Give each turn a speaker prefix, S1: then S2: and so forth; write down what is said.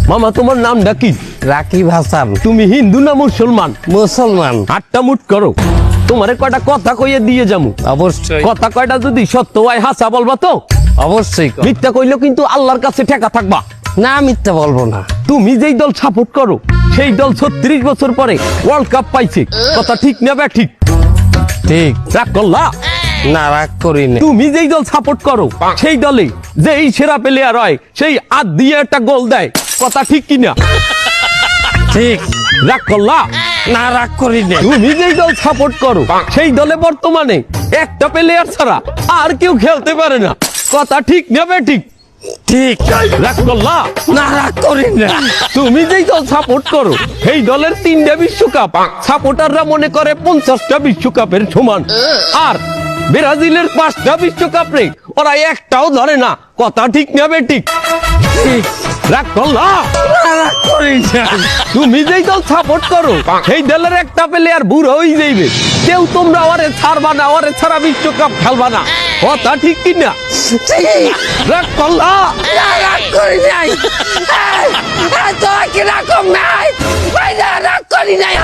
S1: মামা তোমার নামটা কি?
S2: রাকিব হাসান।
S1: তুমি হিন্দু না মুসলমান?
S2: মুসলমান।
S1: আটটা মুট করো, তোমারে কয়টা কথা কইয়ে দিয়ে যামু।
S2: অবশ্যই।
S1: কথা কয়টা যদি সত্য হয় হাসা বলবা তো?
S2: অবশ্যই।
S1: মিথ্যা কইলেও কিন্তু আল্লাহর কাছে ঠেকা থাকবা।
S2: না, মিথ্যা বলবো না।
S1: তুমি যেই দল সাপোর্ট করো সেই দল 36 বছর পরে ওয়ার্ল্ড কাপ পাইছে, কথা ঠিক না বে ঠিক?
S2: ঠিক।
S1: রাগ করলা?
S2: না, রাগ করি না।
S1: তুমি যেই দল সাপোর্ট করো সেই দলে যেই সেরা প্লেয়ার হয় সেই আদ দিয়ে একটা গোল দেয়, কথা ঠিক কিনা?
S2: ঠিক।
S1: রাগ করলা?
S2: না, রাগ করি না।
S1: তুমি যেই দল সাপোর্ট করো সেই দলে বর্তমানে একটা প্লেয়ার ছাড়া আর কেউ খেলতে পারে না, কথা ঠিক না বে ঠিক?
S2: ঠিক।
S1: রাগ করলা?
S2: না, রাগ করি না।
S1: তুমি যেই দল সাপোর্ট করো সেই দলের 3টা বিশ্বকাপ সাপোর্টাররা মনে করে 50টা বিশ্বকাপের সমান, আর ব্রাজিলের 5টা বিশ্বকাপ রে ওরা একটাও ধরে না, কথা ঠিক না বে ঠিক?
S2: ঠিক।
S1: রাগ করলা?
S2: না, রাগ করি না।
S1: তুমি যেই দল সাপোর্ট করো সেই দলের একটা প্লেয়ার বুড়ো হয়ে যাইবে, কেউ তোমরা ওরে ছাড়বা না, ওরে ছাড়া বিশ্বকাপ খেলবা না, কথা ঠিক কিনা?
S2: ঠিক।
S1: রাগ করলা?
S2: না, রাগ করি নাই। এই, তোরা কি রকম নাই? ভাই, না, রাগ করি নাই।